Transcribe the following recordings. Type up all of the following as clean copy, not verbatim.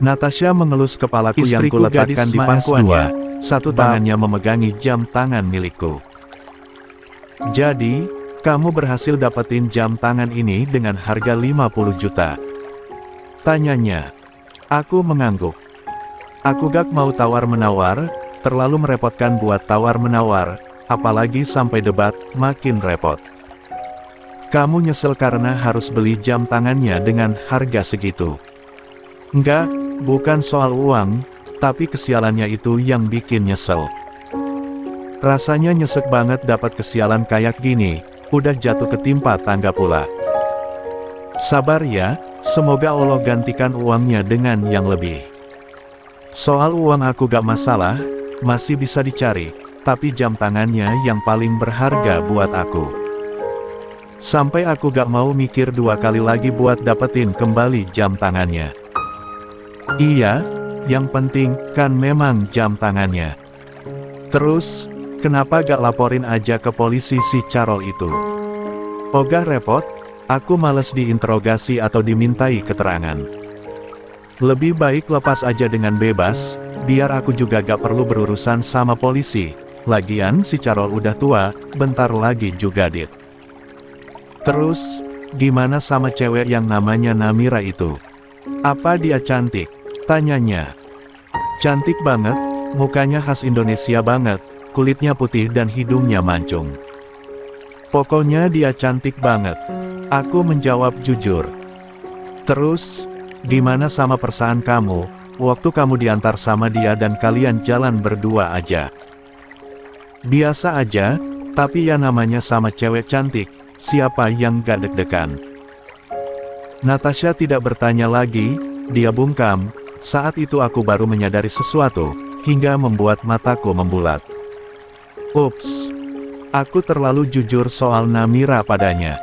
Natasha mengelus kepalaku yang Istriku kuletakkan gadis di pangkuannya, satu Bab. tangannya memegangi jam tangan milikku. Jadi, kamu berhasil dapetin jam tangan ini dengan harga 50 juta. Tanyanya. Aku mengangguk. Aku gak mau tawar-menawar, terlalu merepotkan buat tawar-menawar, apalagi sampai debat, makin repot. Kamu nyesel karena harus beli jam tangannya dengan harga segitu. Enggak, bukan soal uang, tapi kesialannya itu yang bikin nyesel. Rasanya nyesek banget dapat kesialan kayak gini, udah jatuh ketimpa tangga pula. Sabar ya, semoga Allah gantikan uangnya dengan yang lebih. Soal uang aku gak masalah, masih bisa dicari, tapi jam tangannya yang paling berharga buat aku. Sampai aku gak mau mikir dua kali lagi buat dapetin kembali jam tangannya. Iya, yang penting kan memang jam tangannya. Terus, kenapa gak laporin aja ke polisi si Carol itu? Ogah repot, aku males diinterogasi atau dimintai keterangan. Lebih baik lepas aja dengan bebas, biar aku juga gak perlu berurusan sama polisi. Lagian si Carol udah tua, bentar lagi juga dit. Terus, gimana sama cewek yang namanya Namira itu? Apa dia cantik? Tanyanya. Cantik banget, mukanya khas Indonesia banget, kulitnya putih dan hidungnya mancung. Pokoknya dia cantik banget. Aku menjawab jujur. Terus, gimana sama perasaan kamu, waktu kamu diantar sama dia dan kalian jalan berdua aja? Biasa aja, tapi ya namanya sama cewek cantik, siapa yang gak deg-degan? Natasha tidak bertanya lagi, dia bungkam. Saat itu aku baru menyadari sesuatu, hingga membuat mataku membulat. Ups, aku terlalu jujur soal Namira padanya.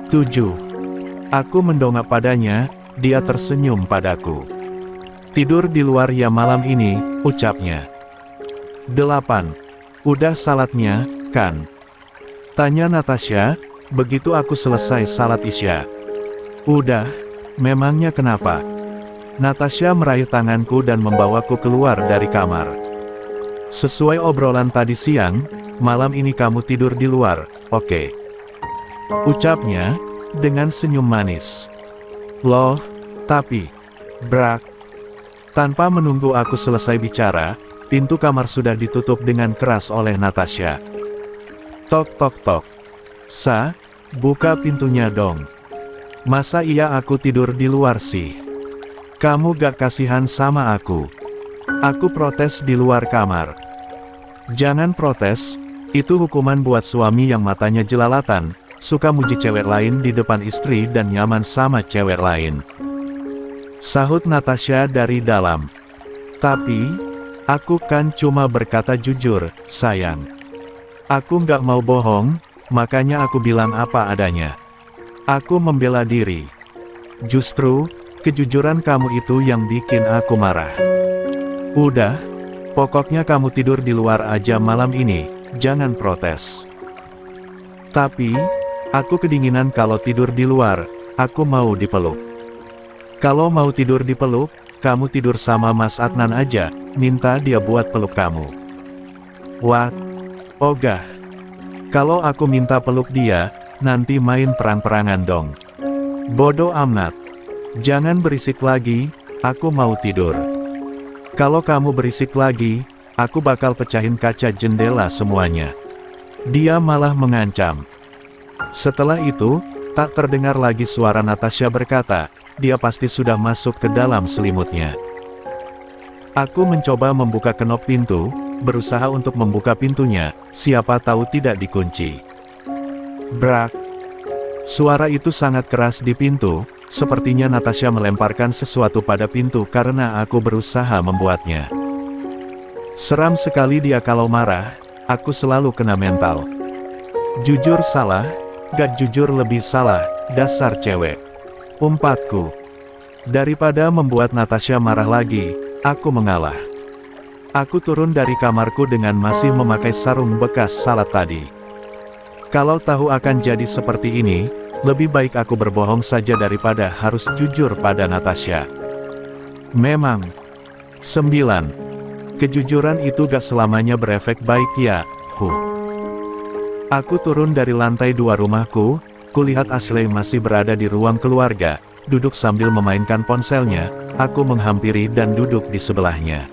7. Aku mendongak padanya, dia tersenyum padaku. Tidur di luar ya malam ini, ucapnya. 8. Udah salatnya, kan? Tanya Natasha, begitu aku selesai salat Isya. Udah, memangnya kenapa? Natasha meraih tanganku dan membawaku keluar dari kamar. Sesuai obrolan tadi siang, malam ini kamu tidur di luar, oke? Ucapnya, dengan senyum manis. Loh, tapi, brak. Tanpa menunggu aku selesai bicara, pintu kamar sudah ditutup dengan keras oleh Natasha. Tok tok tok. Sa, buka pintunya dong. Masa iya aku tidur di luar sih? Kamu gak kasihan sama aku? Aku protes di luar kamar. Jangan protes, itu hukuman buat suami yang matanya jelalatan, suka muji cewek lain di depan istri dan nyaman sama cewek lain. Sahut Natasha dari dalam. Tapi, aku kan cuma berkata jujur, sayang. Aku gak mau bohong, makanya aku bilang apa adanya. Aku membela diri. Justru, kejujuran kamu itu yang bikin aku marah. Udah, pokoknya kamu tidur di luar aja malam ini, jangan protes. Tapi, aku kedinginan kalau tidur di luar, aku mau dipeluk. Kalau mau tidur dipeluk, kamu tidur sama Mas Adnan aja, minta dia buat peluk kamu. What? Ogah. Kalau aku minta peluk dia, nanti main perang-perangan dong. Bodoh amat. Jangan berisik lagi, aku mau tidur. Kalau kamu berisik lagi, aku bakal pecahin kaca jendela semuanya. Dia malah mengancam. Setelah itu, tak terdengar lagi suara Natasha berkata, dia pasti sudah masuk ke dalam selimutnya. Aku mencoba membuka kenop pintu, berusaha untuk membuka pintunya, siapa tahu tidak dikunci. Brak. Suara itu sangat keras di pintu. Sepertinya Natasha melemparkan sesuatu pada pintu karena aku berusaha membuatnya. Seram sekali dia kalau marah, aku selalu kena mental. Jujur salah, gak jujur lebih salah, dasar cewek. Umpatku. Daripada membuat Natasha marah lagi, aku mengalah. Aku turun dari kamarku dengan masih memakai sarung bekas salat tadi. Kalau tahu akan jadi seperti ini, lebih baik aku berbohong saja daripada harus jujur pada Natasha. Memang. 9. Kejujuran itu gak selamanya berefek baik ya, Aku turun dari lantai 2 rumahku, kulihat Ashley masih berada di ruang keluarga, duduk sambil memainkan ponselnya, aku menghampiri dan duduk di sebelahnya.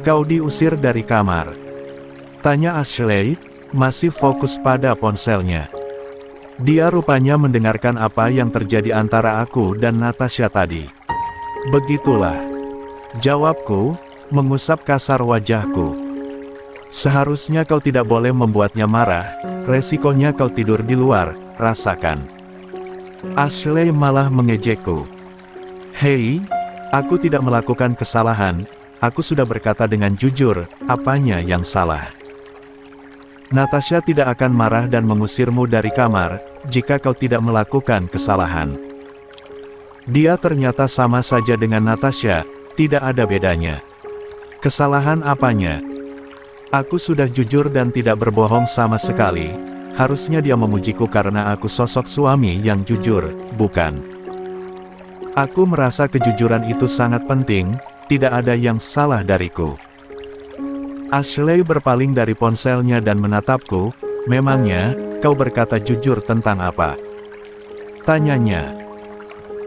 Kau diusir dari kamar? Tanya Ashley, masih fokus pada ponselnya. Dia rupanya mendengarkan apa yang terjadi antara aku dan Natasha tadi. Begitulah. Jawabku, mengusap kasar wajahku. Seharusnya kau tidak boleh membuatnya marah, resikonya kau tidur di luar, rasakan. Ashley malah mengejekku. Hei, aku tidak melakukan kesalahan, aku sudah berkata dengan jujur, apanya yang salah. Natasha tidak akan marah dan mengusirmu dari kamar, jika kau tidak melakukan kesalahan. Dia ternyata sama saja dengan Natasha, tidak ada bedanya. Kesalahan apanya? Aku sudah jujur dan tidak berbohong sama sekali, harusnya dia memujiku karena aku sosok suami yang jujur, bukan? Aku merasa kejujuran itu sangat penting, tidak ada yang salah dariku. Ashley berpaling dari ponselnya dan menatapku, memangnya, kau berkata jujur tentang apa? Tanyanya.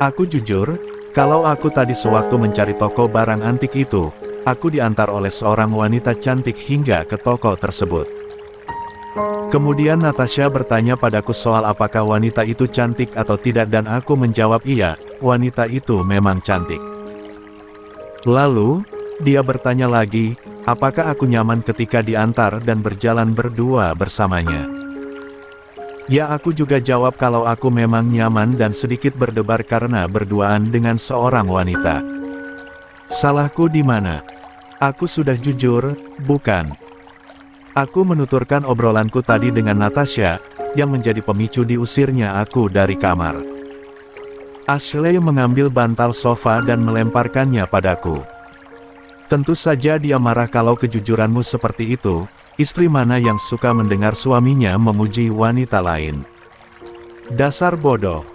Aku jujur, kalau aku tadi sewaktu mencari toko barang antik itu, aku diantar oleh seorang wanita cantik hingga ke toko tersebut. Kemudian Natasha bertanya padaku soal apakah wanita itu cantik atau tidak dan aku menjawab iya, wanita itu memang cantik. Lalu, dia bertanya lagi, apakah aku nyaman ketika diantar dan berjalan berdua bersamanya. Ya aku juga jawab kalau aku memang nyaman dan sedikit berdebar karena berduaan dengan seorang wanita. Salahku di mana? Aku sudah jujur, bukan? Aku menuturkan obrolanku tadi dengan Natasha, yang menjadi pemicu diusirnya aku dari kamar. Ashley mengambil bantal sofa dan melemparkannya padaku. Tentu saja dia marah kalau kejujuranmu seperti itu, istri mana yang suka mendengar suaminya memuji wanita lain? Dasar bodoh.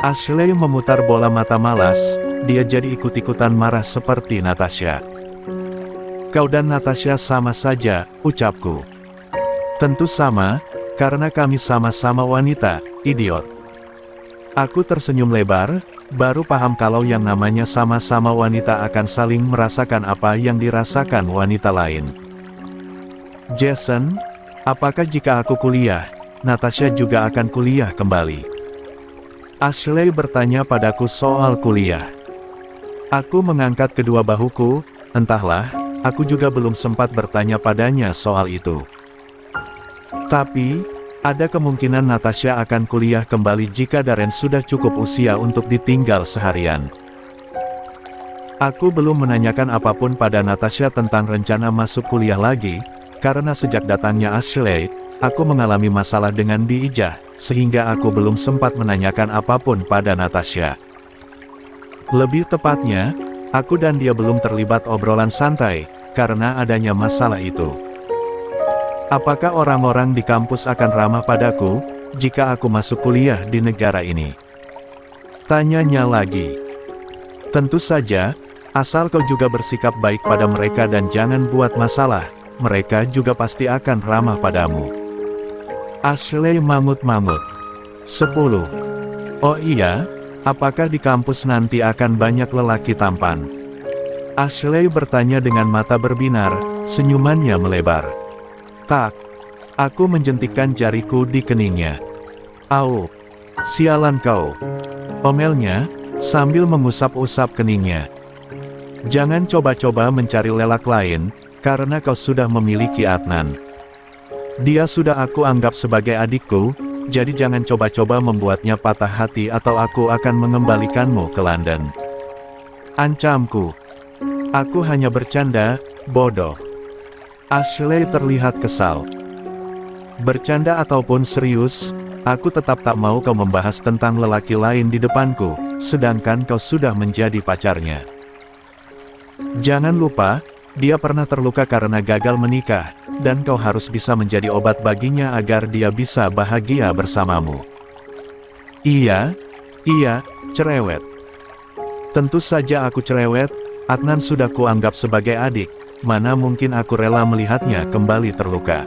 Ashley memutar bola mata malas, dia jadi ikut-ikutan marah seperti Natasha. Kau dan Natasha sama saja, ucapku. Tentu sama, karena kami sama-sama wanita, idiot. Aku tersenyum lebar, baru paham kalau yang namanya sama-sama wanita akan saling merasakan apa yang dirasakan wanita lain. Jason, apakah jika aku kuliah, Natasha juga akan kuliah kembali? Ashley bertanya padaku soal kuliah. Aku mengangkat kedua bahuku, entahlah, aku juga belum sempat bertanya padanya soal itu. Tapi, ada kemungkinan Natasha akan kuliah kembali jika Darren sudah cukup usia untuk ditinggal seharian. Aku belum menanyakan apapun pada Natasha tentang rencana masuk kuliah lagi, karena sejak datangnya Ashley, aku mengalami masalah dengan Bi-ijah, sehingga aku belum sempat menanyakan apapun pada Natasha. Lebih tepatnya, aku dan dia belum terlibat obrolan santai, karena adanya masalah itu. Apakah orang-orang di kampus akan ramah padaku, jika aku masuk kuliah di negara ini? Tanyanya lagi. Tentu saja, asal kau juga bersikap baik pada mereka dan jangan buat masalah, mereka juga pasti akan ramah padamu. Ashley mangut-mangut. 10. Oh iya, apakah di kampus nanti akan banyak lelaki tampan? Ashley bertanya dengan mata berbinar, senyumannya melebar. Tak. Aku menjentikkan jariku di keningnya. Au. Sialan kau. Omelnya, sambil mengusap-usap keningnya. Jangan coba-coba mencari lelak lain, karena kau sudah memiliki Adnan. Dia sudah aku anggap sebagai adikku, jadi jangan coba-coba membuatnya patah hati atau aku akan mengembalikanmu ke London. Ancamku. Aku hanya bercanda, bodoh. Ashley terlihat kesal. Bercanda ataupun serius, aku tetap tak mau kau membahas tentang lelaki lain di depanku, sedangkan kau sudah menjadi pacarnya. Jangan lupa, dia pernah terluka karena gagal menikah, dan kau harus bisa menjadi obat baginya agar dia bisa bahagia bersamamu. Iya, cerewet. Tentu saja aku cerewet, Adnan sudah kuanggap sebagai adik, mana mungkin aku rela melihatnya kembali terluka.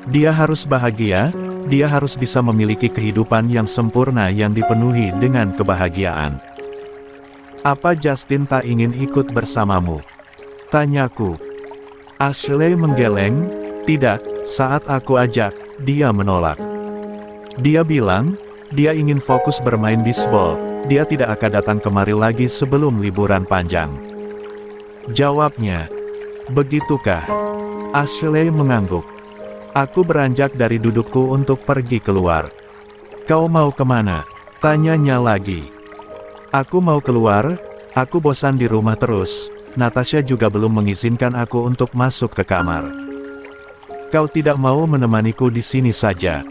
Dia harus bahagia, dia harus bisa memiliki kehidupan yang sempurna yang dipenuhi dengan kebahagiaan. Apa Justin tak ingin ikut bersamamu? Tanyaku. Ashley menggeleng, tidak, saat aku ajak, dia menolak. Dia bilang, dia ingin fokus bermain bisbol, dia tidak akan datang kemari lagi sebelum liburan panjang. Jawabnya. Begitukah? Ashley mengangguk. Aku beranjak dari dudukku untuk pergi keluar. Kau mau kemana? Tanyanya lagi. Aku mau keluar, aku bosan di rumah terus. Natasha juga belum mengizinkan aku untuk masuk ke kamar. Kau tidak mau menemaniku di sini saja.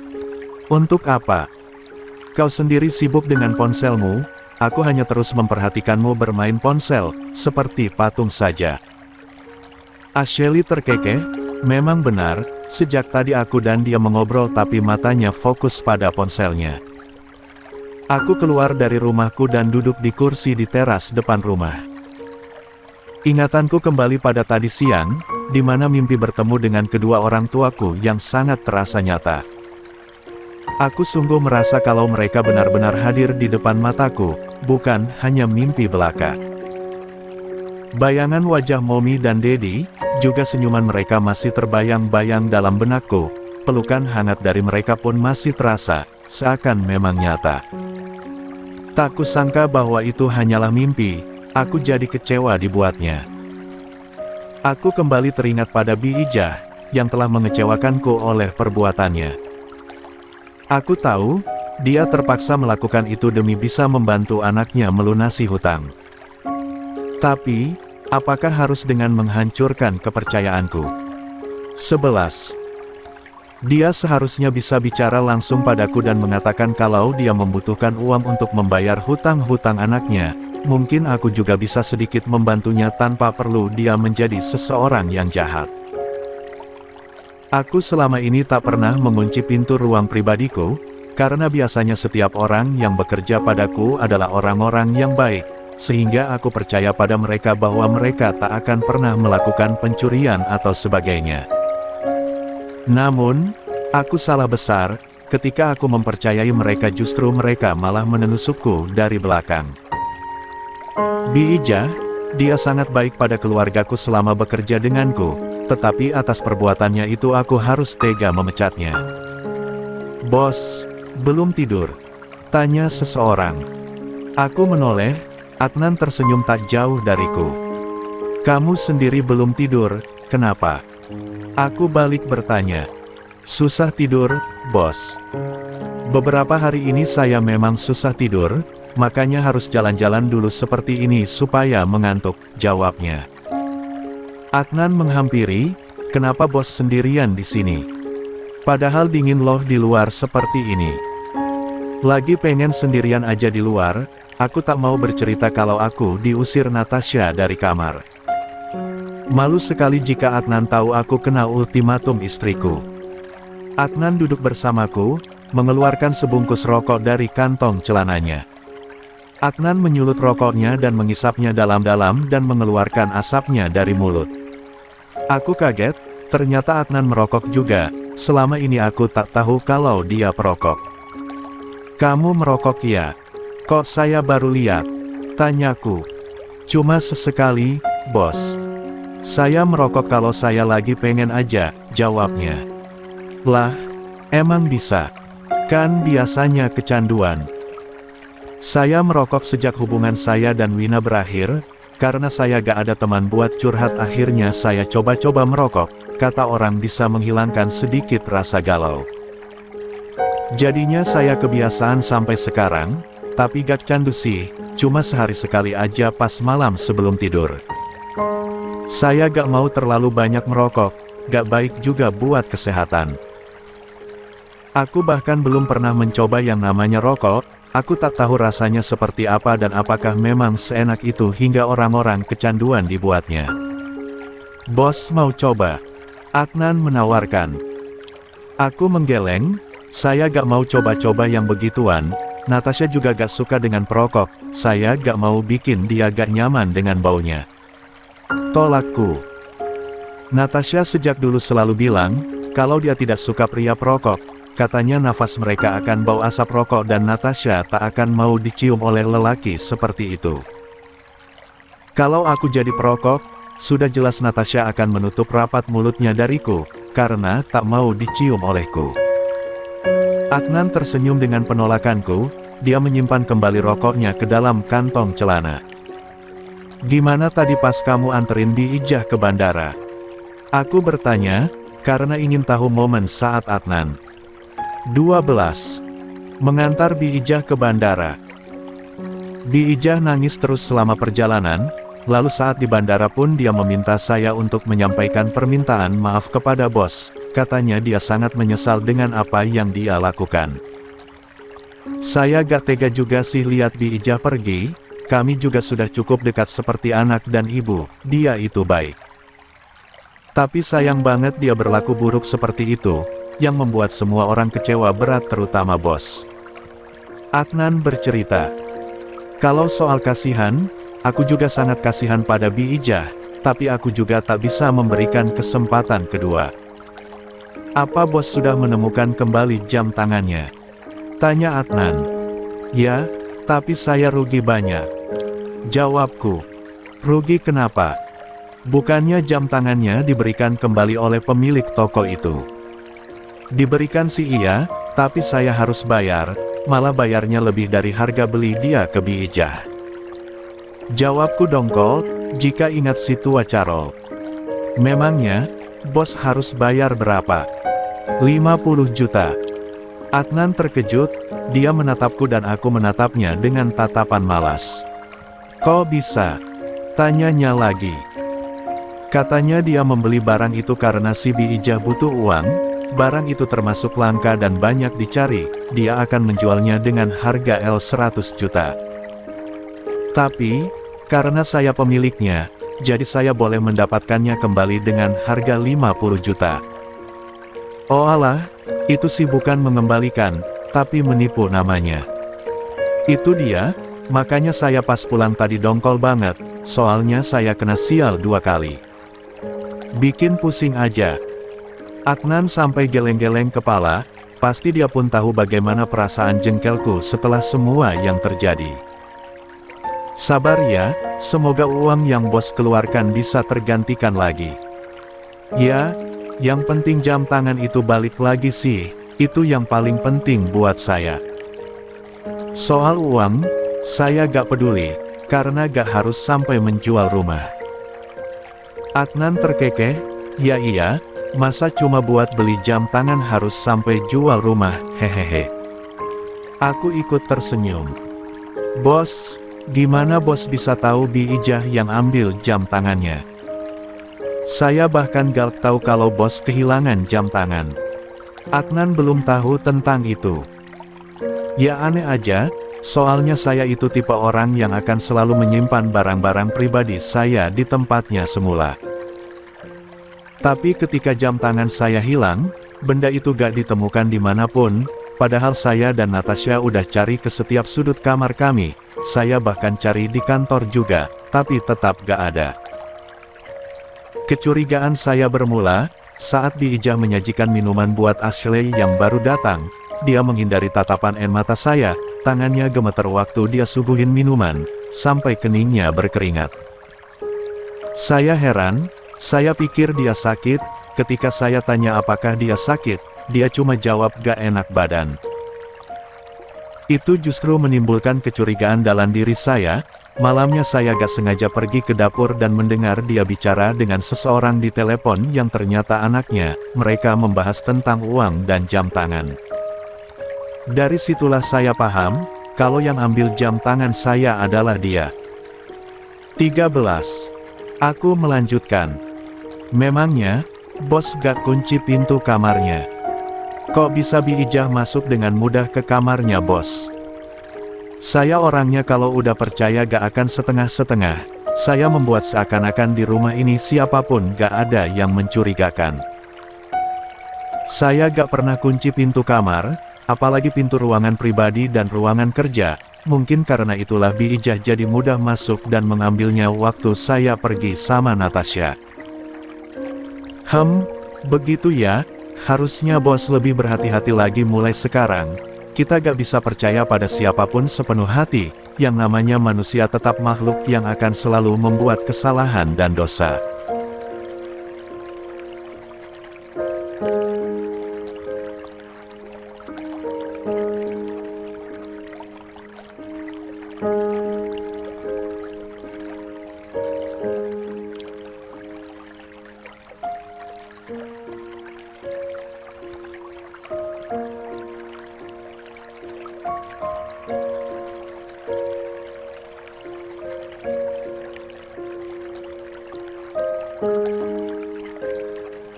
Untuk apa? Kau sendiri sibuk dengan ponselmu, aku hanya terus memperhatikanmu bermain ponsel, seperti patung saja. Ashley terkekeh, memang benar, sejak tadi aku dan dia mengobrol tapi matanya fokus pada ponselnya. Aku keluar dari rumahku dan duduk di kursi di teras depan rumah. Ingatanku kembali pada tadi siang, di mana mimpi bertemu dengan kedua orang tuaku yang sangat terasa nyata. Aku sungguh merasa kalau mereka benar-benar hadir di depan mataku, bukan hanya mimpi belaka. Bayangan wajah Mommy dan Daddy, juga senyuman mereka masih terbayang-bayang dalam benakku, pelukan hangat dari mereka pun masih terasa, seakan memang nyata. Tak kusangka bahwa itu hanyalah mimpi, aku jadi kecewa dibuatnya. Aku kembali teringat pada Bi Ijah, yang telah mengecewakanku oleh perbuatannya. Aku tahu, dia terpaksa melakukan itu demi bisa membantu anaknya melunasi hutang. Tapi, apakah harus dengan menghancurkan kepercayaanku? 11. Dia seharusnya bisa bicara langsung padaku dan mengatakan kalau dia membutuhkan uang untuk membayar hutang-hutang anaknya. Mungkin aku juga bisa sedikit membantunya tanpa perlu dia menjadi seseorang yang jahat. Aku selama ini tak pernah mengunci pintu ruang pribadiku, karena biasanya setiap orang yang bekerja padaku adalah orang-orang yang baik, sehingga aku percaya pada mereka bahwa mereka tak akan pernah melakukan pencurian atau sebagainya. Namun, aku salah besar, ketika aku mempercayai mereka justru mereka malah menusukku dari belakang. Bi Ijah, dia sangat baik pada keluargaku selama bekerja denganku, tetapi atas perbuatannya itu aku harus tega memecatnya. Bos, belum tidur? Tanya seseorang. Aku menoleh, Adnan tersenyum tak jauh dariku. Kamu sendiri belum tidur, kenapa? Aku balik bertanya. Susah tidur, bos. Beberapa hari ini saya memang susah tidur, makanya harus jalan-jalan dulu seperti ini supaya mengantuk, jawabnya. Adnan menghampiri, kenapa bos sendirian di sini? Padahal dingin loh di luar seperti ini. Lagi pengen sendirian aja di luar, aku tak mau bercerita kalau aku diusir Natasha dari kamar. Malu sekali jika Adnan tahu aku kena ultimatum istriku. Adnan duduk bersamaku, mengeluarkan sebungkus rokok dari kantong celananya. Adnan menyulut rokoknya dan mengisapnya dalam-dalam dan mengeluarkan asapnya dari mulut. Aku kaget, ternyata Adnan merokok juga, selama ini aku tak tahu kalau dia perokok. Kamu merokok ya? Kok saya baru lihat? Tanyaku. Cuma sesekali, bos. Saya merokok kalau saya lagi pengen aja, jawabnya. Lah, emang bisa? Kan biasanya kecanduan. Saya merokok sejak hubungan saya dan Wina berakhir, karena saya gak ada teman buat curhat akhirnya saya coba-coba merokok, kata orang bisa menghilangkan sedikit rasa galau. Jadinya saya kebiasaan sampai sekarang, tapi gak candu sih, cuma sehari sekali aja pas malam sebelum tidur. Saya gak mau terlalu banyak merokok, gak baik juga buat kesehatan. Aku bahkan belum pernah mencoba yang namanya rokok. Aku tak tahu rasanya seperti apa dan apakah memang seenak itu hingga orang-orang kecanduan dibuatnya. Bos mau coba? Adnan menawarkan. Aku menggeleng, saya gak mau coba-coba yang begituan, Natasha juga gak suka dengan perokok, saya gak mau bikin dia gak nyaman dengan baunya. Tolakku. Natasha sejak dulu selalu bilang, kalau dia tidak suka pria perokok, katanya nafas mereka akan bau asap rokok dan Natasha tak akan mau dicium oleh lelaki seperti itu. Kalau aku jadi perokok, sudah jelas Natasha akan menutup rapat mulutnya dariku, karena tak mau dicium olehku. Adnan tersenyum dengan penolakanku, dia menyimpan kembali rokoknya ke dalam kantong celana. Gimana tadi pas kamu anterin Biijah ke bandara? Aku bertanya, karena ingin tahu momen saat Adnan 12. Mengantar Biijah ke bandara. Biijah nangis terus selama perjalanan, lalu saat di bandara pun dia meminta saya untuk menyampaikan permintaan maaf kepada bos. Katanya dia sangat menyesal dengan apa yang dia lakukan. Saya gak tega juga sih lihat Biijah pergi, kami juga sudah cukup dekat seperti anak dan ibu, dia itu baik. Tapi sayang banget dia berlaku buruk seperti itu, yang membuat semua orang kecewa berat terutama bos. Adnan bercerita, kalau soal kasihan, aku juga sangat kasihan pada Biijah, tapi aku juga tak bisa memberikan kesempatan kedua. Apa bos sudah menemukan kembali jam tangannya? Tanya Adnan. Ya, tapi saya rugi banyak. Jawabku. Rugi kenapa? Bukannya jam tangannya diberikan kembali oleh pemilik toko itu? Diberikan sih iya, tapi saya harus bayar, malah bayarnya lebih dari harga beli dia ke Biijah. Jawabku dongkol, jika ingat si tua Carol. Memangnya, bos harus bayar berapa? 50 juta. Adnan terkejut, dia menatapku dan aku menatapnya dengan tatapan malas. Kok bisa? Tanyanya lagi. Katanya dia membeli barang itu karena si Biijah butuh uang, barang itu termasuk langka dan banyak dicari, dia akan menjualnya dengan harga L100 juta. Tapi, karena saya pemiliknya, jadi saya boleh mendapatkannya kembali dengan harga 50 juta. Oh alah, itu sih bukan mengembalikan, tapi menipu namanya. Itu dia, makanya saya pas pulang tadi dongkol banget, soalnya saya kena sial 2 kali. Bikin pusing aja. Adnan sampai geleng-geleng kepala, pasti dia pun tahu bagaimana perasaan jengkelku setelah semua yang terjadi. Sabar ya, semoga uang yang bos keluarkan bisa tergantikan lagi. Ya, yang penting jam tangan itu balik lagi sih, itu yang paling penting buat saya. Soal uang, saya gak peduli, karena gak harus sampai menjual rumah. Adnan terkekeh, ya iya, masa cuma buat beli jam tangan harus sampai jual rumah, hehehe. Aku ikut tersenyum. Bos, gimana bos bisa tahu Biijah yang ambil jam tangannya? Saya bahkan gak tahu kalau bos kehilangan jam tangan. Adnan belum tahu tentang itu. Ya aneh aja, soalnya saya itu tipe orang yang akan selalu menyimpan barang-barang pribadi saya di tempatnya semula. Tapi ketika jam tangan saya hilang, benda itu gak ditemukan dimanapun, padahal saya dan Natasha udah cari ke setiap sudut kamar kami, saya bahkan cari di kantor juga, tapi tetap gak ada. Kecurigaan saya bermula, saat Biijah menyajikan minuman buat Ashley yang baru datang, dia menghindari tatapan air mata saya, tangannya gemeter waktu dia suguhin minuman, sampai keningnya berkeringat. Saya heran, saya pikir dia sakit, ketika saya tanya apakah dia sakit, dia cuma jawab gak enak badan. Itu justru menimbulkan kecurigaan dalam diri saya. Malamnya saya gak sengaja pergi ke dapur dan mendengar dia bicara dengan seseorang di telepon yang ternyata anaknya. Mereka membahas tentang uang dan jam tangan. Dari situlah saya paham, kalau yang ambil jam tangan saya adalah dia. 13. Aku melanjutkan. Memangnya, bos gak kunci pintu kamarnya? Kok bisa Biijah masuk dengan mudah ke kamarnya bos? Saya orangnya kalau udah percaya gak akan setengah-setengah. Saya membuat seakan-akan di rumah ini siapapun gak ada yang mencurigakan. Saya gak pernah kunci pintu kamar, apalagi pintu ruangan pribadi dan ruangan kerja. Mungkin karena itulah Bi Ijah jadi mudah masuk dan mengambilnya waktu saya pergi sama Natasha. Begitu ya, harusnya bos lebih berhati-hati lagi mulai sekarang. Kita gak bisa percaya pada siapapun sepenuh hati, yang namanya manusia tetap makhluk yang akan selalu membuat kesalahan dan dosa.